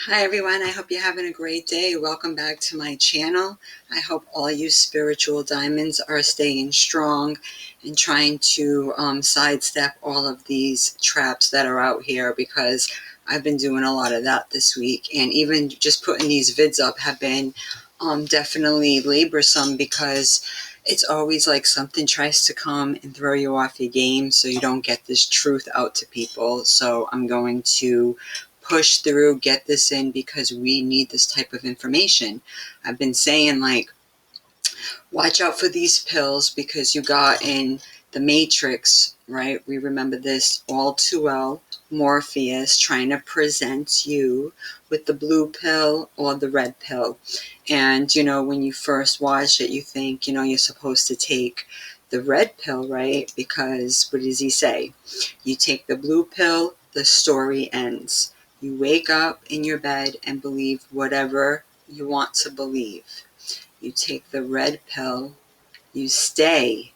Hi everyone, I hope you're having a great day. Welcome back to my channel. I hope all you spiritual diamonds are staying strong and trying to sidestep all of these traps that are out here, because I've been doing a lot of that this week, and even just putting these vids up have been definitely laborsome, because it's always like something tries to come and throw you off your game so you don't get this truth out to people. So I'm going to push through, get this in, because we need this type of information. I've been saying, like, watch out for these pills, because you got in the Matrix, right? We remember this all too well. Morpheus trying to present you with the blue pill or the red pill. And, when you first watch it, you think, you're supposed to take the red pill, right? Because what does he say? You take the blue pill, the story ends. You wake up in your bed and believe whatever you want to believe. You take the red pill, you stay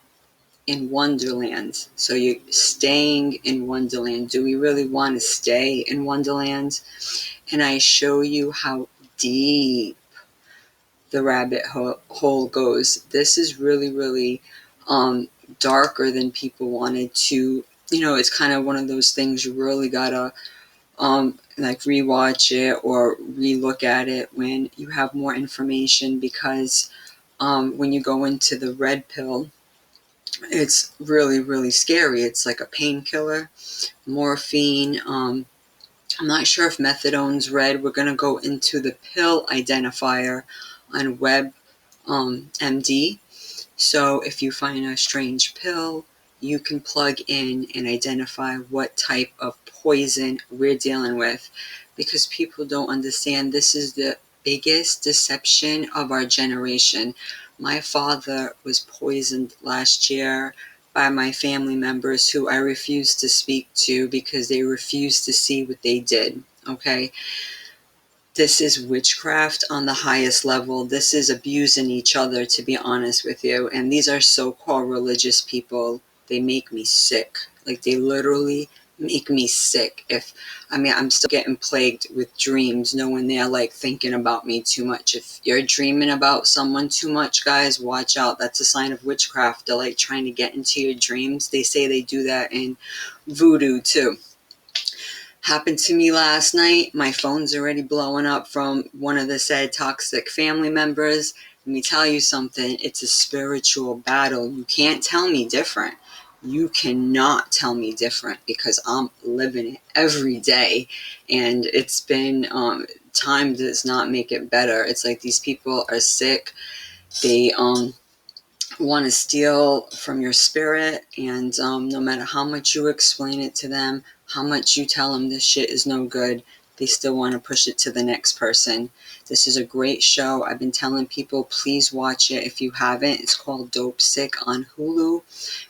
in Wonderland. So you're staying in Wonderland. Do we really want to stay in Wonderland? And I show you how deep the rabbit hole goes. This is really, really darker than people wanted to. It's kind of one of those things you really gotta like rewatch it or relook at it when you have more information, because when you go into the red pill, it's really, really scary. It's like a painkiller, morphine. I'm not sure if methadone's red. We're going to go into the Pill Identifier on WebMD. So if you find a strange pill, you can plug in and identify what type of poison we're dealing with, because people don't understand this is the biggest deception of our generation. My father was poisoned last year by my family members, who I refused to speak to because they refused to see what they did. Okay? This is witchcraft on the highest level. This is abusing each other, to be honest with you. And these are so-called religious people. They make me sick. Like, they literally make me sick. I'm still getting plagued with dreams, knowing they're like thinking about me too much. If you're dreaming about someone too much, guys, watch out. That's a sign of witchcraft. They're like trying to get into your dreams. They say they do that in voodoo too. Happened to me last night. My phone's already blowing up from one of the said toxic family members. Let me tell you something. It's a spiritual battle. You can't tell me different. You cannot tell me different, because I'm living it every day. And it's been, time does not make it better. It's like these people are sick. They want to steal from your spirit, and no matter how much you explain it to them, how much you tell them this shit is no good, they still want to push it to the next person. This is a great show. I've been telling people, please watch it if you haven't. It's called Dope Sick on Hulu.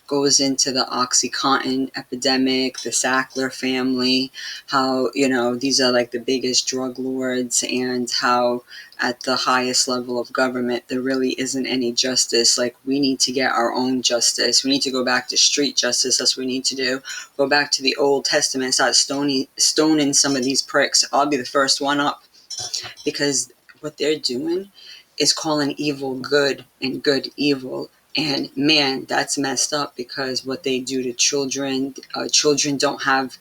Goes into the OxyContin epidemic, the Sackler family, how, these are like the biggest drug lords, and how at the highest level of government, there really isn't any justice. Like, we need to get our own justice. We need to go back to street justice. That's what we need to do. Go back to the Old Testament, start stoning some of these pricks. I'll be the first one up, because what they're doing is calling evil good and good evil. And man, that's messed up, because what they do to children, children don't have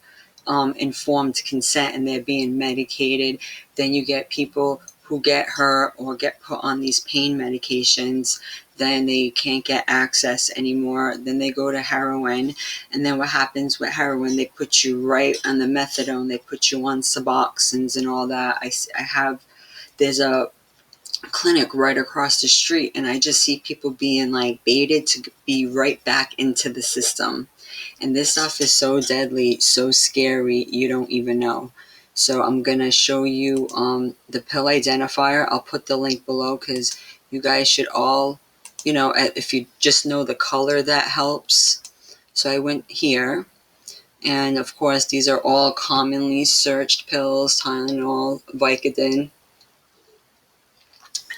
informed consent, and they're being medicated. Then you get people who get hurt or get put on these pain medications. Then they can't get access anymore. Then they go to heroin. And then what happens with heroin? They put you right on the methadone. They put you on Suboxones and all that. There's a clinic right across the street, and I just see people being like baited to be right back into the system. And this stuff is so deadly, so scary, you don't even know. So I'm gonna show you the Pill Identifier. I'll put the link below, because you guys should all, if you just know the color, that helps. So I went here, and of course these are all commonly searched pills: Tylenol, Vicodin.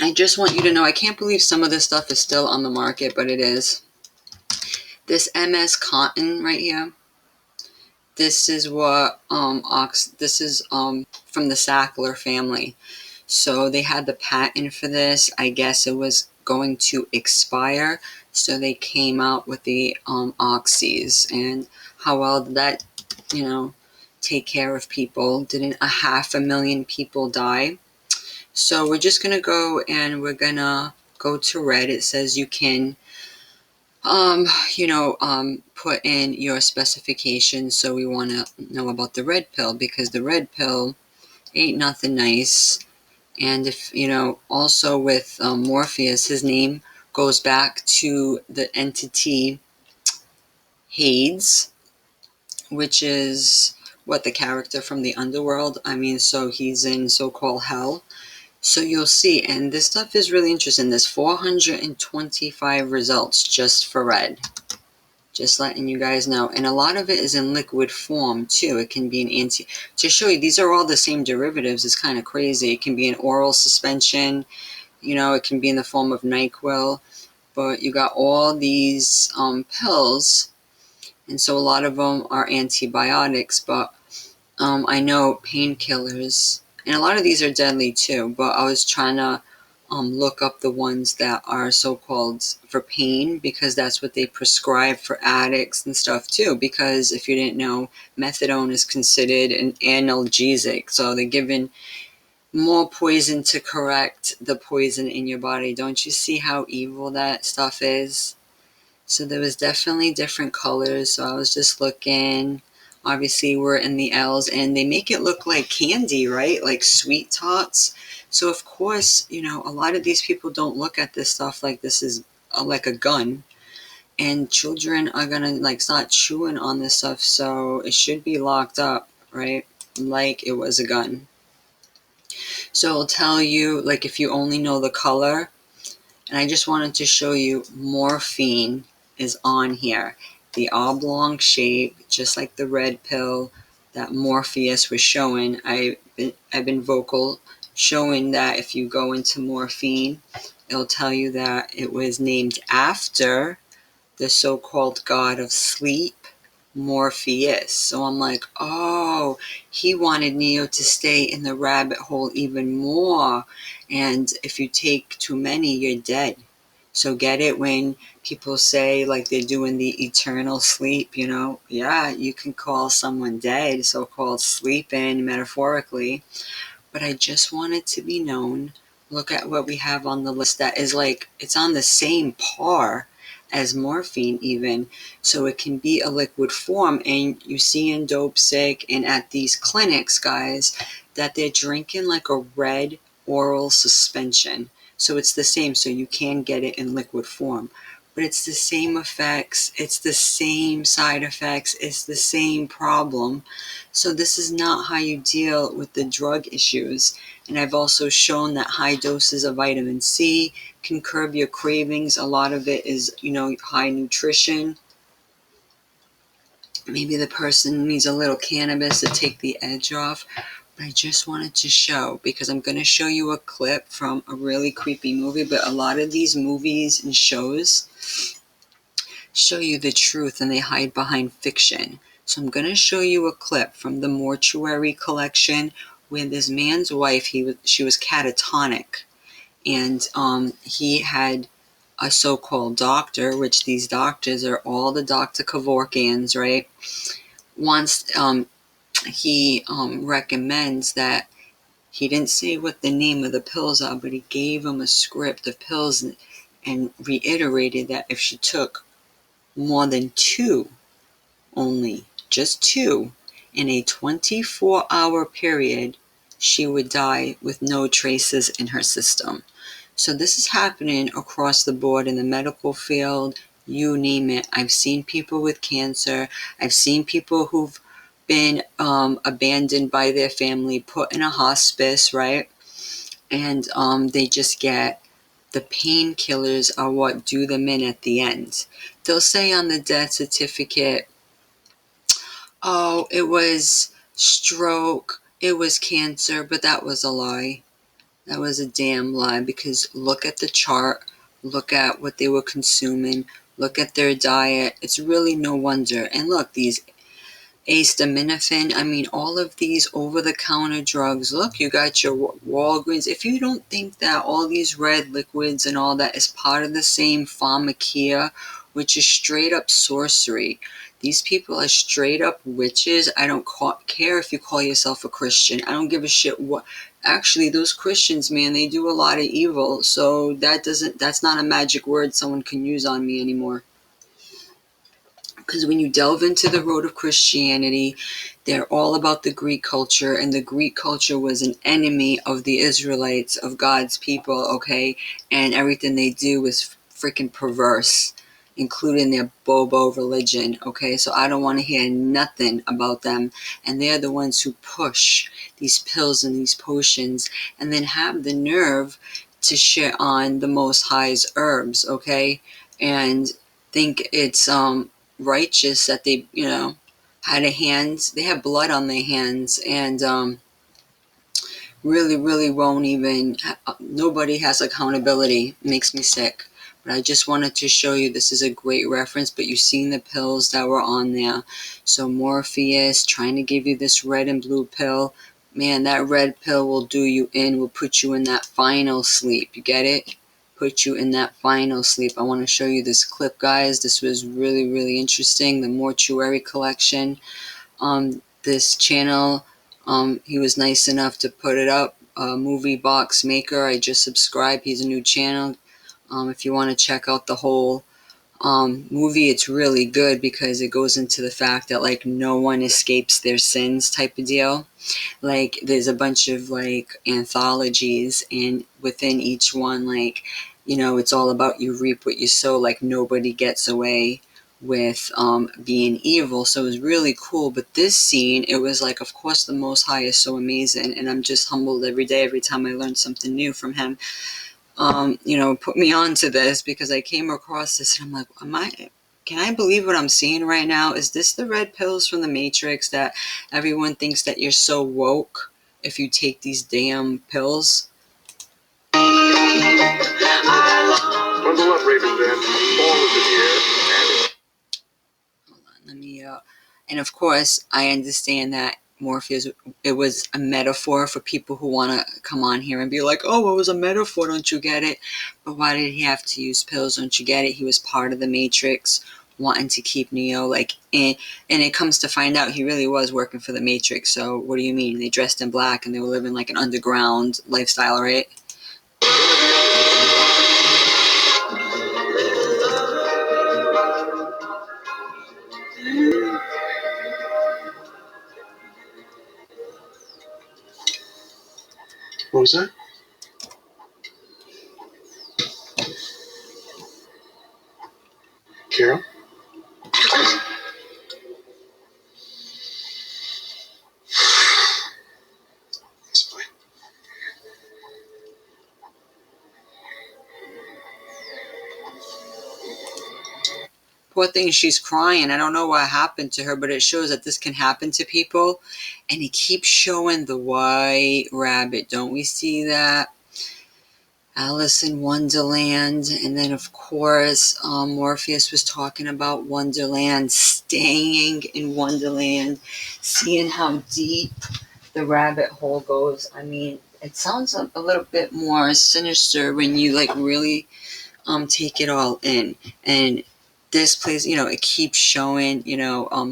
I just want you to know, I can't believe some of this stuff is still on the market, but it is. This MS Cotton right here, this is what this is from the Sackler family. So they had the patent for this. I guess it was going to expire, so they came out with the oxys. And how well did that, take care of people? Didn't 500,000 people die? So we're just gonna go and we're gonna go to red. It says you can put in your specifications. So we want to know about the red pill, because the red pill ain't nothing nice. And if, also with Morpheus, his name goes back to the entity Hades, which is what, the character from the underworld. So he's in so-called hell. So you'll see, and this stuff is really interesting. There's 425 results just for red. Just letting you guys know. And a lot of it is in liquid form too. It can be an to show you, these are all the same derivatives. It's kind of crazy. It can be an oral suspension, it can be in the form of NyQuil, but you got all these pills. And so a lot of them are antibiotics, but I know painkillers, and a lot of these are deadly too, but I was trying to look up the ones that are so-called for pain, because that's what they prescribe for addicts and stuff too. Because if you didn't know, methadone is considered an analgesic, so they're giving more poison to correct the poison in your body. Don't you see how evil that stuff is? So there was definitely different colors, so I was just looking. Obviously we're in the L's, and they make it look like candy, right? Like sweet tots. So of course, a lot of these people don't look at this stuff like this is like a gun. And children are gonna start chewing on this stuff, so it should be locked up, right? Like it was a gun. So it'll tell you, if you only know the color. And I just wanted to show you morphine is on here. The oblong shape, just like the red pill that Morpheus was showing. I've been vocal showing that if you go into morphine, it'll tell you that it was named after the so-called god of sleep, Morpheus. So I'm like, oh, he wanted Neo to stay in the rabbit hole even more. And if you take too many, you're dead. So get it when people say they're doing the eternal sleep, Yeah, you can call someone dead, so-called sleeping metaphorically. But I just want it to be known. Look at what we have on the list that is it's on the same par as morphine even. So it can be a liquid form. And you see in Dope Sick and at these clinics, guys, that they're drinking a red oral suspension. So it's the same. So you can get it in liquid form. But it's the same effects. It's the same side effects. It's the same problem. So this is not how you deal with the drug issues. And I've also shown that high doses of vitamin C can curb your cravings. A lot of it is, high nutrition. Maybe the person needs a little cannabis to take the edge off. But I just wanted to show, because I'm going to show you a clip from a really creepy movie. But a lot of these movies and shows show you the truth, and they hide behind fiction. So I'm going to show you a clip from the Mortuary Collection where this man's wife, she was catatonic, and he had a so-called doctor, which these doctors are all the Dr. Kevorkians, right? Once he recommends that, he didn't say what the name of the pills are, but he gave him a script of pills and reiterated that if she took more than 2, only just 2, in a 24-hour period, she would die with no traces in her system. So this is happening across the board in the medical field, you name it. I've seen people with cancer. I've seen people who've been abandoned by their family, put in a hospice, right? And they just get, the painkillers are what do them in at the end. They'll say on the death certificate, oh, it was stroke, it was cancer, but that was a lie. That was a damn lie, because look at the chart, look at what they were consuming, look at their diet. It's really no wonder. And look, these acetaminophen. I mean, all of these over-the-counter drugs. Look, you got your Walgreens. If you don't think that all these red liquids and all that is part of the same pharmakeia, which is straight up sorcery. These people are straight up witches. I don't care if you call yourself a Christian. I don't give a shit what. Actually, those Christians, man, they do a lot of evil. So that's not a magic word someone can use on me anymore. Because when you delve into the road of Christianity, they're all about the Greek culture, and the Greek culture was an enemy of the Israelites, of God's people, okay? And everything they do was freaking perverse, including their Bobo religion, okay? So I don't want to hear nothing about them. And they're the ones who push these pills and these potions, and then have the nerve to shit on the Most High's herbs, okay? And think it's righteous that they, had they have blood on their hands, and really won't even, nobody has accountability. It makes me sick. But I just wanted to show you, this is a great reference, but you've seen the pills that were on there. So Morpheus trying to give you this red and blue pill. Man, that red pill will do you in, will put you in that final sleep. You get it? Put you in that final sleep. I want to show you this clip, guys. This was really interesting. The Mortuary Collection. This channel, he was nice enough to put it up. Movie Box Maker. I just subscribed. He's a new channel. If you want to check out the whole movie, it's really good because it goes into the fact that like no one escapes their sins type of deal. Like there's a bunch of like anthologies, and within each one, like, it's all about you reap what you sow. Like nobody gets away with being evil. So it was really cool. But this scene, it was like, of course the Most High is so amazing, and I'm just humbled every day, every time I learn something new from him. Put me on to this because I came across this and I'm like, can I believe what I'm seeing right now? Is this the red pills from the Matrix that everyone thinks that you're so woke if you take these damn pills? Bundle up, Raven Den. Fall is in the air. Hold on, let me, and of course, I understand that Morpheus, it was a metaphor for people who want to come on here and be like, oh, it was a metaphor, don't you get it? But why did he have to use pills, don't you get it? He was part of the Matrix, wanting to keep Neo, like, and it comes to find out he really was working for the Matrix. So what do you mean? They dressed in black and they were living like an underground lifestyle, right? What was that? Carol? It's fine. Poor thing, she's crying. I don't know what happened to her, but it shows that this can happen to people. And he keeps showing the white rabbit. Don't we see that? Alice in Wonderland. And then, of course, Morpheus was talking about Wonderland, staying in Wonderland, seeing how deep the rabbit hole goes. I mean, it sounds a little bit more sinister when you like really take it all in. And this place, it keeps showing,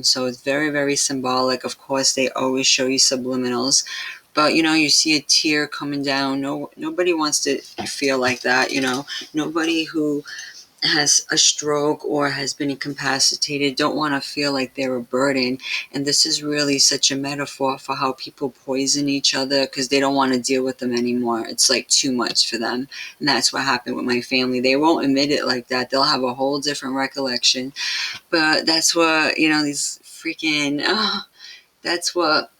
so it's very symbolic. Of course, they always show you subliminals, but you see a tear coming down. Nobody wants to feel like that. Nobody who has a stroke or has been incapacitated don't want to feel like they're a burden. And this is really such a metaphor for how people poison each other because they don't want to deal with them anymore. It's like too much for them. And that's what happened with my family. They won't admit it like that. They'll have a whole different recollection. But that's what, these freaking, that's what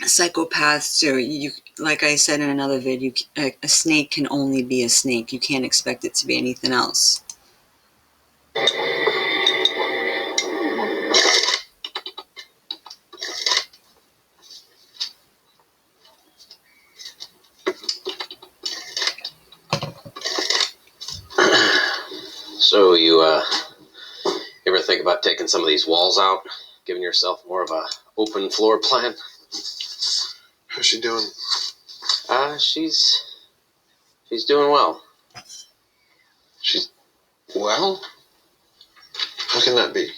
psychopaths do. You, like I said in another video, a snake can only be a snake. You can't expect it to be anything else. So you ever think about taking some of these walls out, giving yourself more of a open floor plan. How's she doing? She's doing well. She's well? How can that be?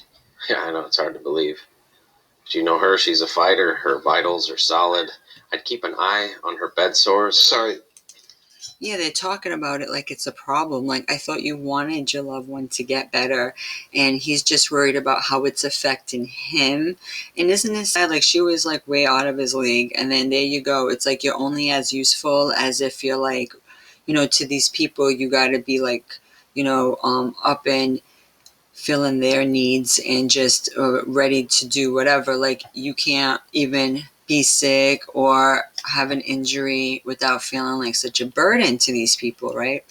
Yeah, I know, it's hard to believe. But you know her, she's a fighter. Her vitals are solid. I'd keep an eye on her bed sores. Sorry. Yeah, they're talking about it like it's a problem. Like, I thought you wanted your loved one to get better, and he's just worried about how it's affecting him. And isn't it sad? Like, she was like way out of his league, and then there you go. It's like you're only as useful as if you're like, to these people, you got to be like, up and filling their needs and just ready to do whatever. Like, you can't even be sick or have an injury without feeling like such a burden to these people, right?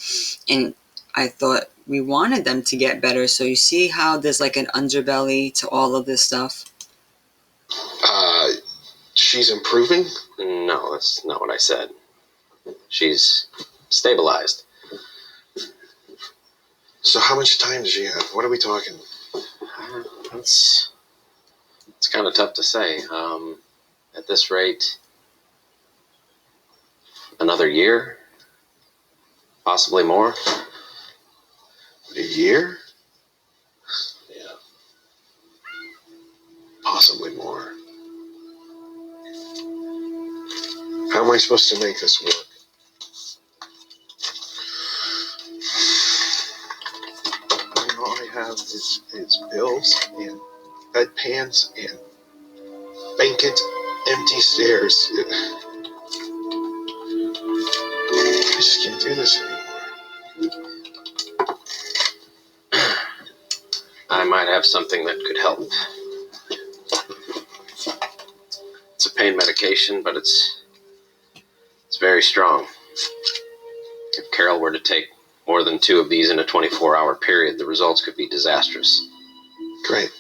And I thought we wanted them to get better. So you see how there's like an underbelly to all of this stuff? She's improving? No, that's not what I said. She's stabilized. So how much time does she have? What are we talking? It's kind of tough to say. At this rate, another year, possibly more. A year? Yeah. Possibly more. How am I supposed to make this work? All I have is bills and bedpans and vacant, empty stairs. I just can't do this anymore. I might have something that could help. It's a pain medication, but it's very strong. If Carol were to take more than 2 of these in a 24-hour period, the results could be disastrous. Great.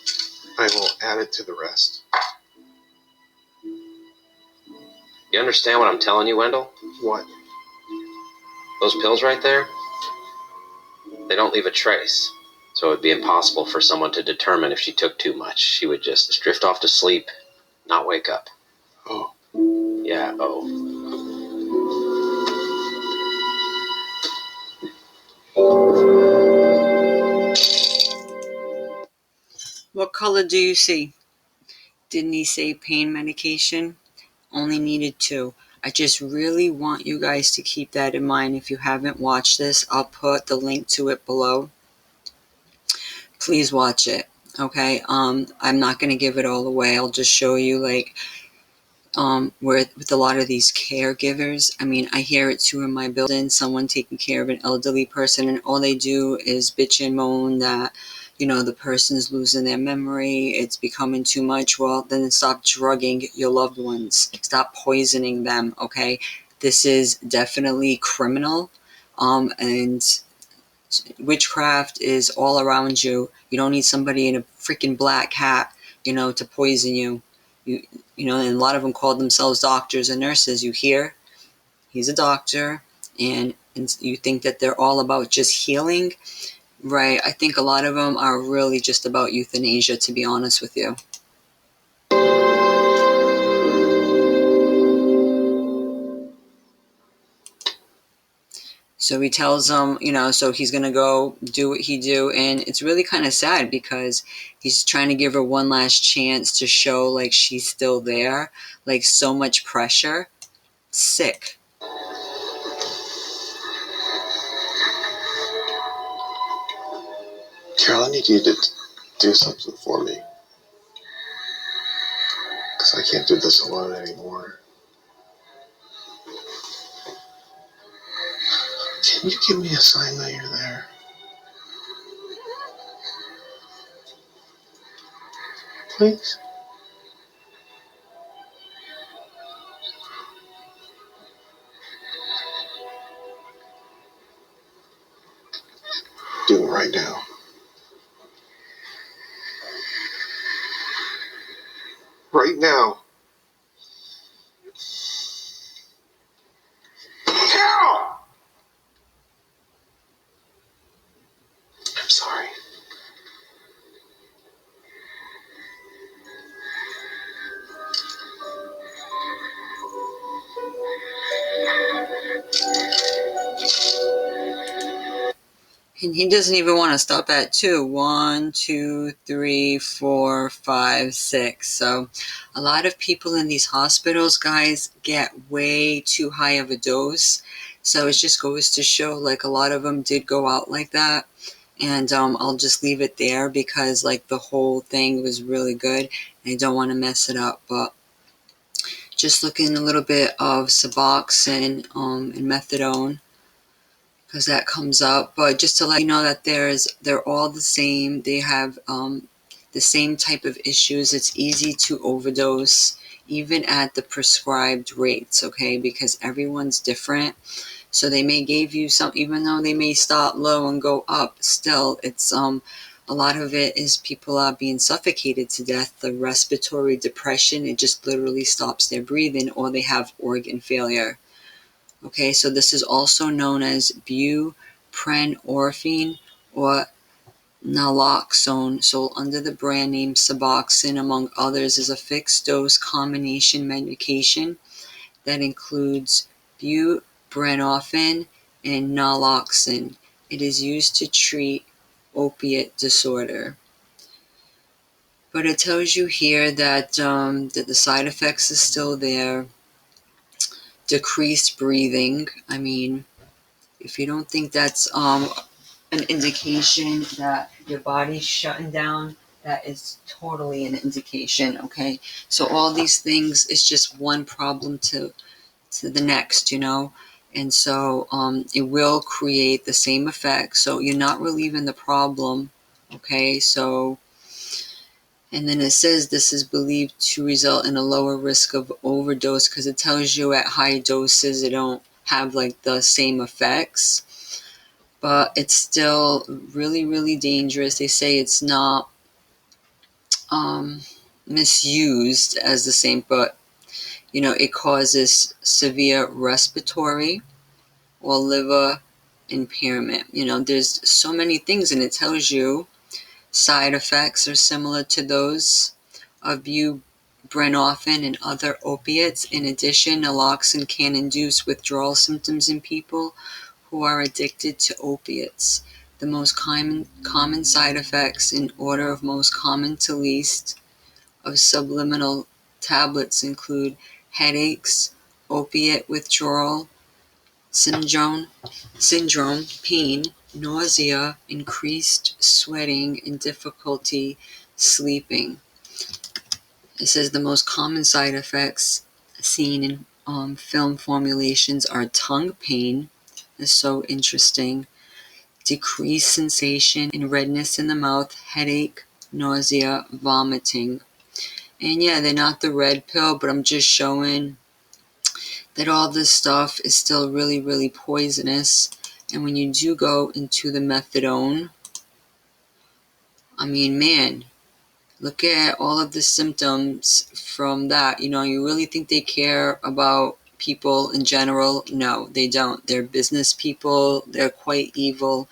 I will add it to the rest. You understand what I'm telling you, Wendell? What? Those pills right there, they don't leave a trace. So it would be impossible for someone to determine if she took too much. She would just drift off to sleep, not wake up. Oh. Yeah, oh. What color do you see? Didn't he say pain medication? Only needed 2. I just really want you guys to keep that in mind. If you haven't watched this, I'll put the link to it below. Please watch it. Okay. I'm not going to give it all away. I'll just show you like where with a lot of these caregivers. I mean, I hear it too in my building, someone taking care of an elderly person, and all they do is bitch and moan that, the person's losing their memory, it's becoming too much. Well, then stop drugging your loved ones. Stop poisoning them, okay? This is definitely criminal, and witchcraft is all around you. You don't need somebody in a freaking black hat, to poison you. And a lot of them call themselves doctors and nurses. You hear? He's a doctor, and you think that they're all about just healing, right? I think a lot of them are really just about euthanasia, to be honest with you. So he tells them, so he's going to go do what he do. And it's really kind of sad because he's trying to give her one last chance to show like she's still there. Like so much pressure. Sick. Carol, I need you to do something for me. Because I can't do this alone anymore. Can you give me a sign that you're there? Please? Do it right now. Right now. Carol! I'm sorry. And he doesn't even want to stop at 2. 1, 2, 3, 4, 5, 6. So a lot of people in these hospitals, guys, get way too high of a dose. So it just goes to show, like, a lot of them did go out like that. And I'll just leave it there because, like, the whole thing was really good. And I don't want to mess it up. But just looking a little bit of Suboxone and Methadone, because that comes up. But just to let you know that they're all the same. They have the same type of issues. It's easy to overdose, even at the prescribed rates, okay? Because everyone's different. So they may give you some, even though they may start low and go up, still it's a lot of it is people are being suffocated to death. The respiratory depression, it just literally stops their breathing, or they have organ failure. Okay, so this is also known as buprenorphine or naloxone, sold under the brand name Suboxone, among others, is a fixed-dose combination medication that includes buprenorphine and naloxone. It is used to treat opiate disorder. But it tells you here that the side effects are still there. Decreased breathing. I mean, if you don't think that's an indication that your body's shutting down, that is totally an indication, okay? So all these things is just one problem to the next, you know? And so it will create the same effect. So you're not relieving the problem, okay? So, and then it says this is believed to result in a lower risk of overdose, because it tells you at high doses it don't have like the same effects. But it's still really, really dangerous. They say it's not misused as the same, but, you know, it causes severe respiratory or liver impairment. You know, there's so many things, and it tells you side effects are similar to those of buprenorphine and other opiates. In addition, naloxone can induce withdrawal symptoms in people who are addicted to opiates. The most common side effects, in order of most common to least, of subliminal tablets include headaches, opiate withdrawal syndrome, pain, nausea, increased sweating, and difficulty sleeping. It says the most common side effects seen in film formulations are tongue pain. It's so interesting. Decreased sensation and redness in the mouth, headache, nausea, vomiting. And yeah, they're not the red pill, but I'm just showing that all this stuff is still really, really poisonous. And when you do go into the methadone, I mean, man, look at all of the symptoms from that. You know, you really think they care about people in general? No, they don't. They're business people. They're quite evil.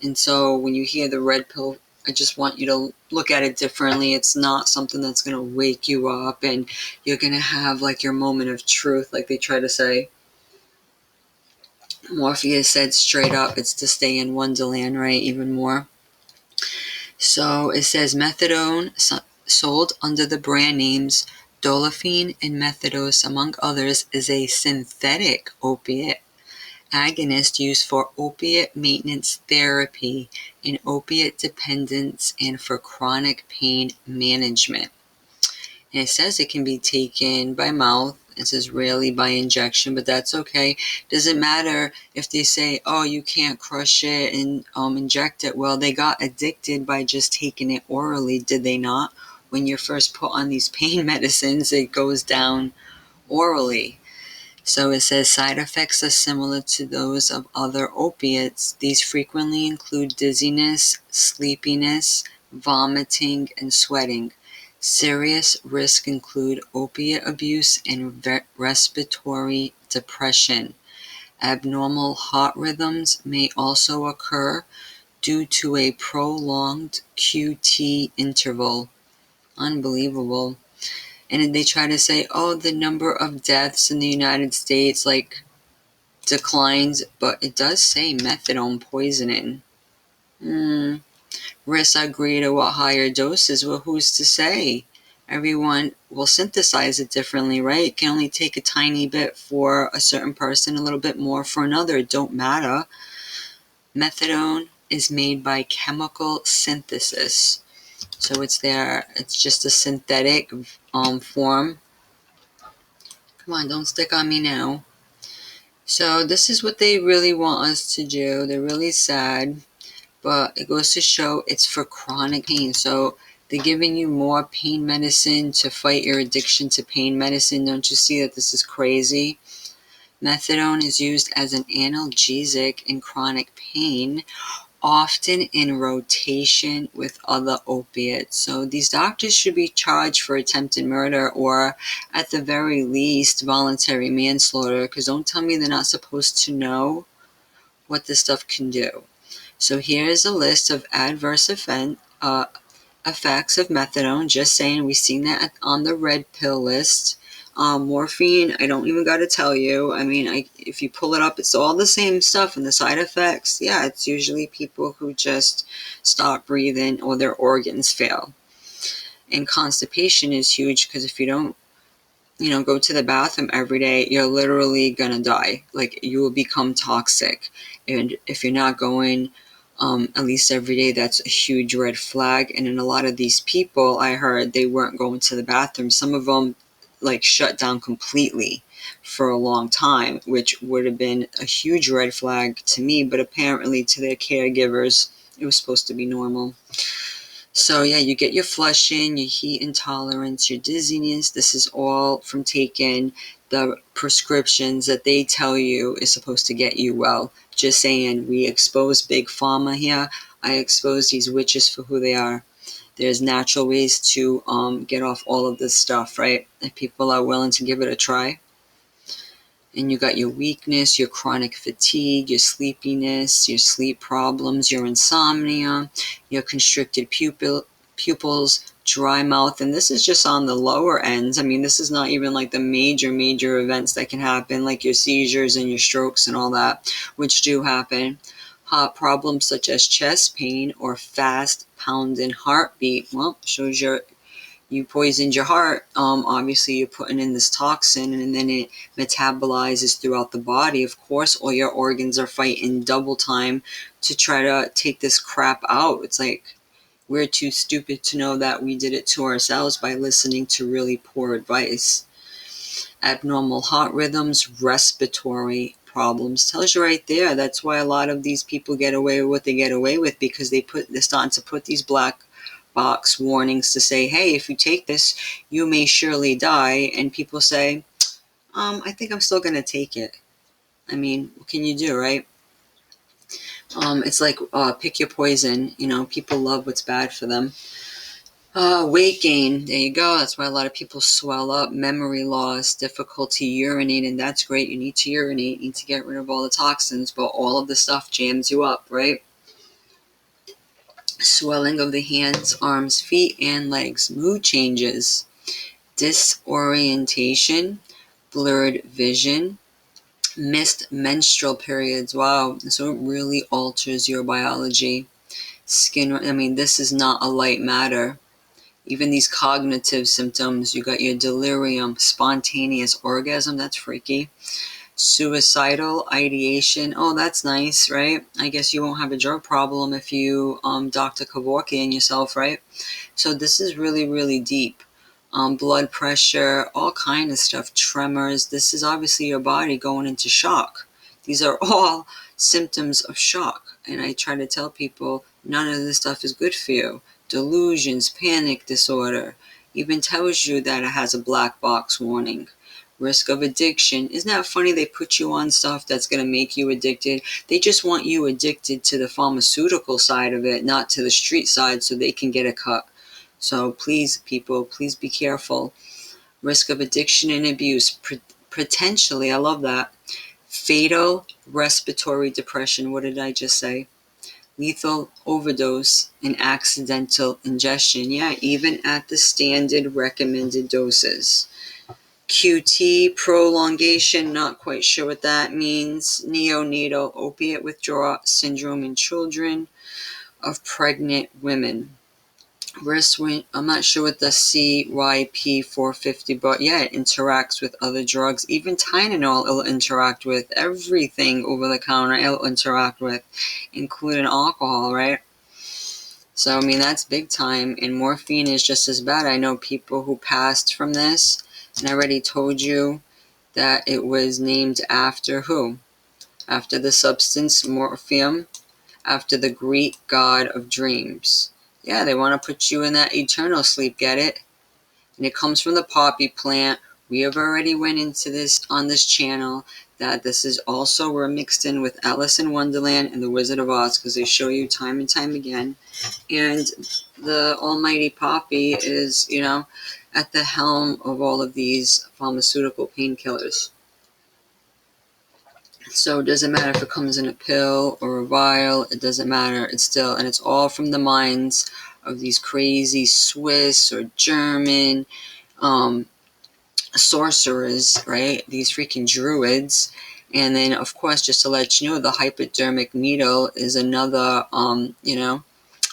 And so when you hear the red pill, I just want you to look at it differently. It's not something that's going to wake you up and you're going to have like your moment of truth, like they try to say. Morpheus said straight up, it's to stay in Wonderland, right? Even more. So it says methadone, sold under the brand names Dolafine and Methadose, among others, is a synthetic opiate agonist used for opiate maintenance therapy in opiate dependence and for chronic pain management. And it says it can be taken by mouth. It says rarely by injection, but that's okay. Doesn't matter if they say, oh, you can't crush it and inject it. Well, they got addicted by just taking it orally, did they not? When you're first put on these pain medicines, it goes down orally. So it says side effects are similar to those of other opiates. These frequently include dizziness, sleepiness, vomiting, and sweating. Serious risks include opiate abuse and respiratory depression. Abnormal heart rhythms may also occur due to a prolonged QT interval. Unbelievable. And they try to say, oh, the number of deaths in the United States, like, declined, but it does say methadone poisoning. Risks are greater at higher doses. Well, who's to say? Everyone will synthesize it differently, right? It can only take a tiny bit for a certain person, a little bit more for another. It don't matter. Methadone is made by chemical synthesis. So it's just a synthetic form. Come on, don't stick on me now. So this is what they really want us to do. They're really sad, but it goes to show it's for chronic pain. So they're giving you more pain medicine to fight your addiction to pain medicine. Don't you see that this is crazy? Methadone is used as an analgesic in chronic pain, often in rotation with other opiates. So these doctors should be charged for attempted murder, or at the very least voluntary manslaughter, because don't tell me they're not supposed to know what this stuff can do. So here's a list of adverse effects of methadone. Just saying, we've seen that on the red pill list. Morphine, I don't even got to tell you. I mean, if you pull it up, it's all the same stuff. And the side effects, yeah, it's usually people who just stop breathing or their organs fail. And constipation is huge, because if you don't, go to the bathroom every day, you're literally gonna die. Like, you will become toxic. And if you're not going at least every day, that's a huge red flag. And in a lot of these people, I heard they weren't going to the bathroom. Some of them shut down completely for a long time, which would have been a huge red flag to me, but apparently to their caregivers, it was supposed to be normal. So yeah, you get your flushing, your heat intolerance, your dizziness. This is all from taking the prescriptions that they tell you is supposed to get you well. Just saying, we expose big pharma here. I expose these witches for who they are. There's natural ways to get off all of this stuff, right? If people are willing to give it a try. And you got your weakness, your chronic fatigue, your sleepiness, your sleep problems, your insomnia, your constricted pupils, dry mouth. And this is just on the lower ends. I mean, this is not even like the major events that can happen, like your seizures and your strokes and all that, which do happen. Heart problems such as chest pain or fast pounding heartbeat. Well, shows you poisoned your heart. Obviously you're putting in this toxin, and then it metabolizes throughout the body. Of course, all your organs are fighting double time to try to take this crap out. It's like we're too stupid to know that we did it to ourselves by listening to really poor advice. Abnormal heart rhythms, respiratory problems, tells you right there. That's why a lot of these people get away with what they get away with, because they're starting to put these black box warnings to say, hey, if you take this, you may surely die. And people say, I think I'm still going to take it. I mean, what can you do, right? It's like pick your poison. People love what's bad for them. Weight gain, there you go. That's why a lot of people swell up. Memory loss, difficulty urinating. That's great. You need to urinate, you need to get rid of all the toxins, but all of the stuff jams you up, right? Swelling of the hands, arms, feet, and legs. Mood changes, disorientation, blurred vision, missed menstrual periods. Wow, so it really alters your biology. Skin, this is not a light matter. Even these cognitive symptoms, you got your delirium, spontaneous orgasm, that's freaky. Suicidal ideation, oh, that's nice, right? I guess you won't have a drug problem if you Dr. Kevorkian yourself, right? So this is really deep. Blood pressure, all kind of stuff, tremors. This is obviously your body going into shock. These are all symptoms of shock. And I try to tell people none of this stuff is good for you. Delusions, panic disorder, even tells you that it has a black box warning. Risk of addiction. Isn't that funny? They put you on stuff that's going to make you addicted. They just want you addicted to the pharmaceutical side of it, not to the street side, so they can get a cut. So please, people, please be careful. Risk of addiction and abuse. Potentially, I love that. Fatal respiratory depression. What did I just say? Lethal overdose and accidental ingestion. Yeah, even at the standard recommended doses. QT prolongation, not quite sure what that means. Neonatal opiate withdrawal syndrome in children of pregnant women. I'm not sure what the CYP450, but yeah, it interacts with other drugs. Even Tylenol it'll interact with. Everything over the counter it'll interact with, including alcohol, right? So, I mean, that's big time. And morphine is just as bad. I know people who passed from this, and I already told you that it was named after who? After the substance morphium, after the Greek god of dreams. Yeah, they want to put you in that eternal sleep, get it? And it comes from the poppy plant. We have already went into this on this channel, that this is also, we're mixed in with Alice in Wonderland and the Wizard of Oz, because they show you time and time again. And the almighty poppy is, at the helm of all of these pharmaceutical painkillers. So it doesn't matter if it comes in a pill or a vial, it doesn't matter. It's still, and it's all from the minds of these crazy Swiss or German sorcerers, right? These freaking druids. And then, of course, just to let you know, the hypodermic needle is another,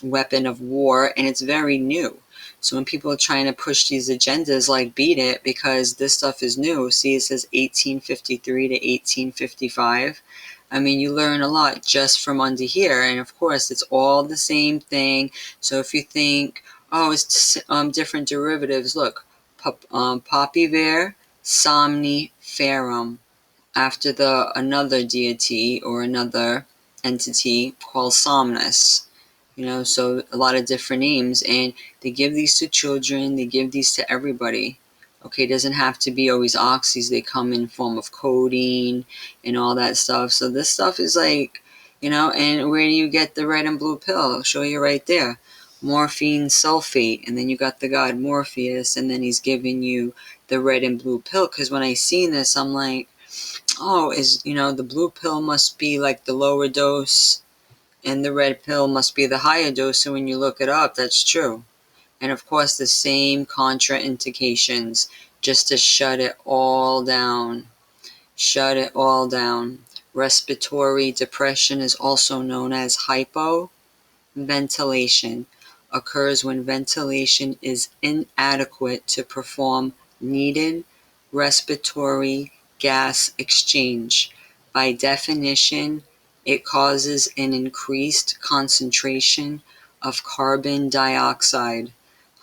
weapon of war, and it's very new. So when people are trying to push these agendas, like, beat it, because this stuff is new. See, it says 1853 to 1855. I mean, you learn a lot just from under here, and of course, it's all the same thing. So if you think, oh, it's different derivatives, look, Poppyver somniferum, after another deity or another entity called Somnus. So a lot of different names, and they give these to children, they give these to everybody. Okay, it doesn't have to be always oxys, they come in form of codeine and all that stuff. So this stuff is like, and where do you get the red and blue pill? I'll show you right there. Morphine sulfate, and then you got the god Morpheus, and then he's giving you the red and blue pill. Because when I seen this, I'm like, oh, the blue pill must be like the lower dose, and the red pill must be the higher dose. So when you look it up, that's true. And of course, the same contraindications, just to shut it all down. Shut it all down. Respiratory depression is also known as hypoventilation. Occurs when ventilation is inadequate to perform needed respiratory gas exchange. By definition, it causes an increased concentration of carbon dioxide,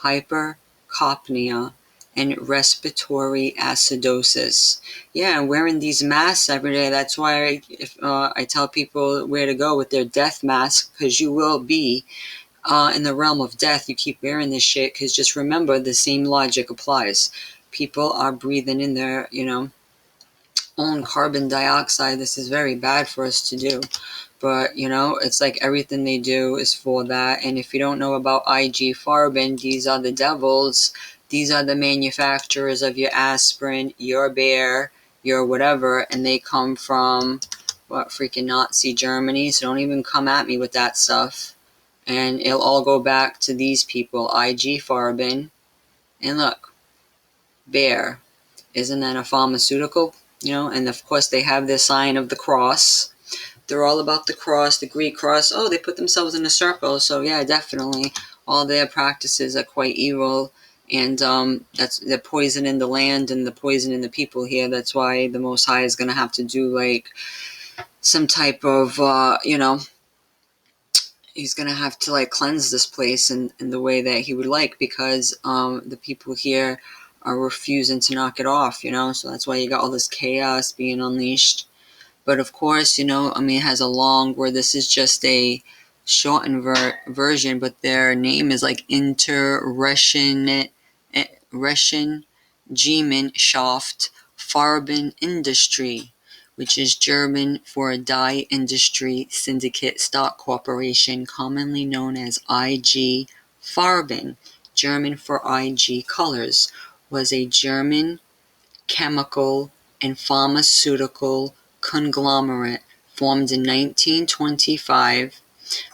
hypercapnia, and respiratory acidosis. Yeah, and wearing these masks every day. That's why I tell people where to go with their death mask, because you will be in the realm of death. You keep wearing this shit, because just remember, the same logic applies. People are breathing in their, own carbon dioxide. This is very bad for us to do. But, it's like everything they do is for that. And if you don't know about IG Farben, these are the devils. These are the manufacturers of your aspirin, your Bayer, your whatever. And they come from, freaking Nazi Germany. So don't even come at me with that stuff. And it'll all go back to these people, IG Farben. And look, Bayer. Isn't that a pharmaceutical? And of course they have this sign of the cross. They're all about the cross, the Greek cross. Oh, they put themselves in a circle. So yeah, definitely, all their practices are quite evil, and they're poisoning the land and the poisoning the people here. That's why the Most High is gonna have to do like some type of he's gonna have to like cleanse this place in the way that he would like, because the people here are refusing to knock it off. So that's why you got all this chaos being unleashed. But of course, it has a long, where this is just a shortened version, but their name is like Gemeinschaft Farben Industrie, which is German for a dye industry syndicate stock corporation, commonly known as IG Farben, German for IG colors, was a German chemical and pharmaceutical conglomerate formed in 1925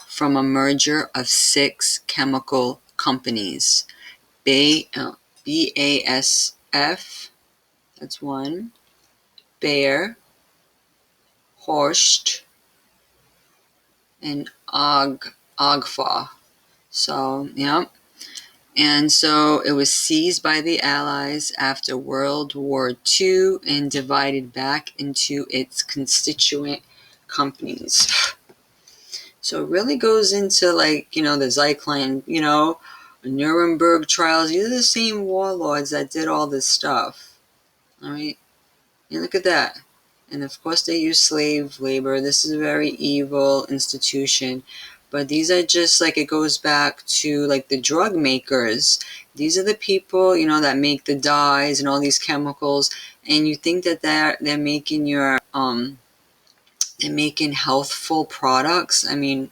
from a merger of 6 chemical companies: BASF, That's one. Bear, Horst, and Agfa. So, yeah. And so it was seized by the Allies after World War II and divided back into its constituent companies. So it really goes into, like, the Zyklon, Nuremberg trials. These are the same warlords that did all this stuff. All right. And look at that. And of course they use slave labor. This is a very evil institution. But these are just, like, it goes back to, like, the drug makers. These are the people, that make the dyes and all these chemicals. And you think that they're making they're making healthful products. I mean,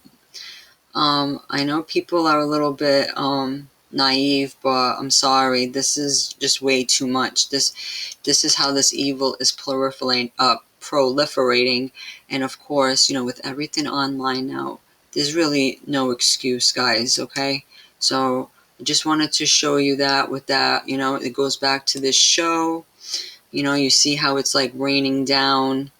I know people are a little bit naive, but I'm sorry. This is just way too much. This is how this evil is proliferating, and of course, with everything online now, there's really no excuse, guys. Okay, so I just wanted to show you that. With that, it goes back to this show. You see how it's like raining down.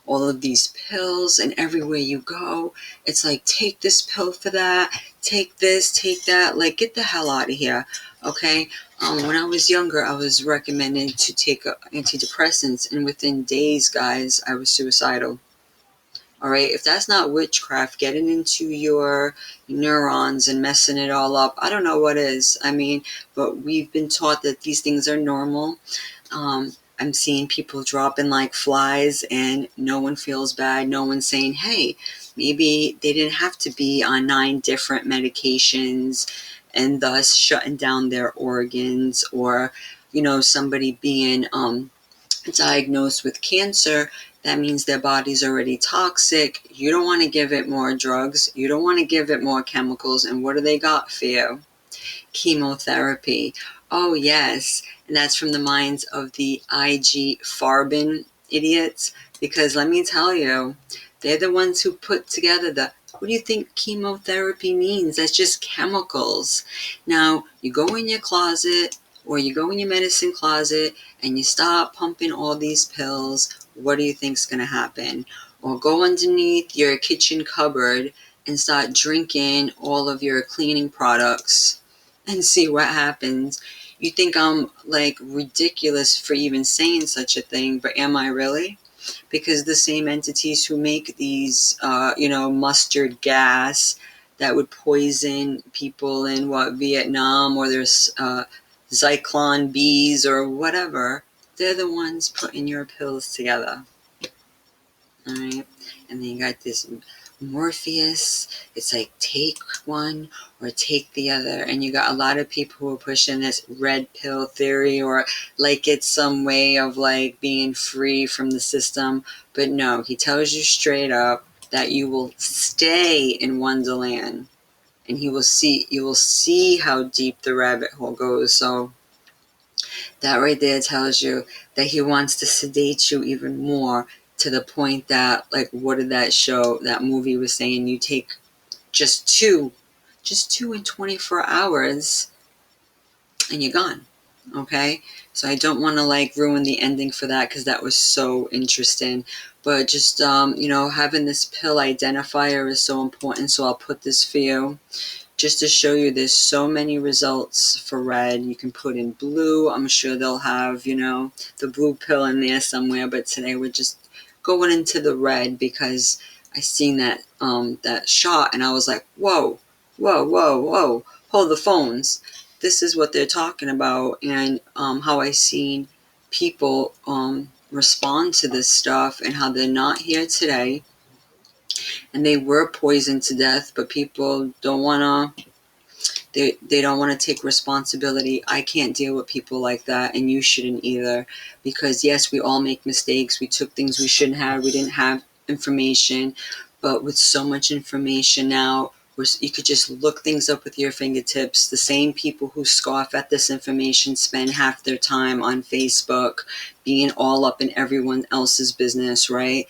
All of these pills, and everywhere you go, it's like, take this pill for that, take this, take that. Like, get the hell out of here, okay? When I was younger, I was recommended to take antidepressants, and within days, guys, I was suicidal. All right, if that's not witchcraft, getting into your neurons and messing it all up, I don't know what is. I mean, but we've been taught that these things are normal. I'm seeing people dropping like flies, and no one feels bad. No one's saying, hey, maybe they didn't have to be on 9 different medications and thus shutting down their organs, or, somebody being diagnosed with cancer. That means their body's already toxic. You don't want to give it more drugs. You don't want to give it more chemicals. And what do they got for you? Chemotherapy. Oh, yes. And that's from the minds of the IG Farben idiots. Because let me tell you, they're the ones who put together what do you think chemotherapy means? That's just chemicals. Now, you go in your closet, or you go in your medicine closet, and you start pumping all these pills. What do you think's going to happen? Or go underneath your kitchen cupboard and start drinking all of your cleaning products and see what happens. You think I'm like ridiculous for even saying such a thing, but am I really? Because the same entities who make these, mustard gas that would poison people in Vietnam, or there's Zyklon Bs or whatever, they're the ones putting your pills together. All right, and then you got this Morpheus. It's like, take one or take the other, and you got a lot of people who are pushing this red pill theory, or like it's some way of like being free from the system. But no, he tells you straight up that you will stay in Wonderland, and you will see how deep the rabbit hole goes. So that right there tells you that he wants to sedate you even more, to the point that, like, what did that movie was saying? You take just two in 24 hours, and you're gone. Okay? So I don't want to, like, ruin the ending for that, because that was so interesting. But just, having this pill identifier is so important, so I'll put this for you. Just to show you, there's so many results for red. You can put in blue. I'm sure they'll have, the blue pill in there somewhere. But today we're just going into the red, because I seen that shot, and I was like, whoa, whoa, whoa, whoa, hold the phones. This is what they're talking about, and how I seen people respond to this stuff, and how they're not here today, and they were poisoned to death, but people don't want to. They don't want to take responsibility. I can't deal with people like that, and you shouldn't either. Because yes, we all make mistakes. We took things we shouldn't have. We didn't have information. But with so much information now, you could just look things up with your fingertips. The same people who scoff at this information spend half their time on Facebook being all up in everyone else's business, right?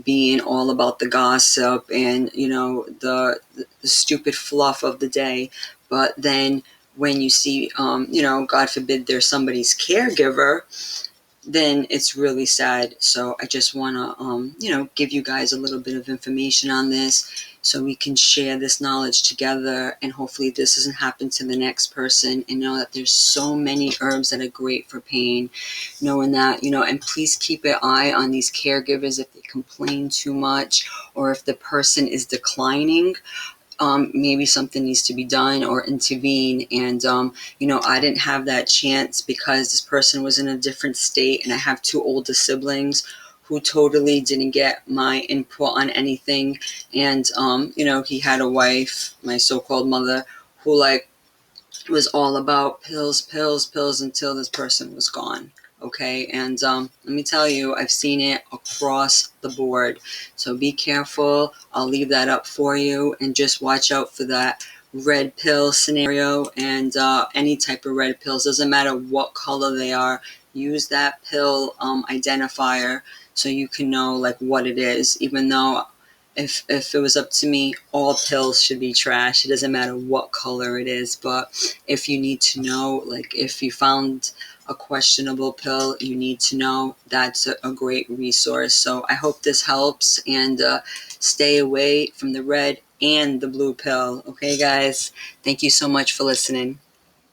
Being all about the gossip and, the stupid fluff of the day. But then when you see, God forbid there's somebody's caregiver, then it's really sad. So I just want to, give you guys a little bit of information on this so we can share this knowledge together, and hopefully this doesn't happen to the next person, and know that there's so many herbs that are great for pain, knowing that, and please keep an eye on these caregivers if they complain too much, or if the person is declining. Maybe something needs to be done or intervene. And, I didn't have that chance because this person was in a different state, and I have two older siblings who totally didn't get my input on anything. And, he had a wife, my so-called mother, who was all about pills, pills, pills until this person was gone. Okay, and let me tell you, I've seen it across the board. So be careful. I'll leave that up for you, and just watch out for that red pill scenario, and any type of red pills. Doesn't matter what color they are. Use that pill identifier so you can know what it is. Even though if it was up to me, all pills should be trash. It doesn't matter what color it is. But if you need to know, if you found a questionable pill, you need to know, that's a great resource. So I hope this helps, and stay away from the red and the blue pill. Okay, guys? Thank you so much for listening.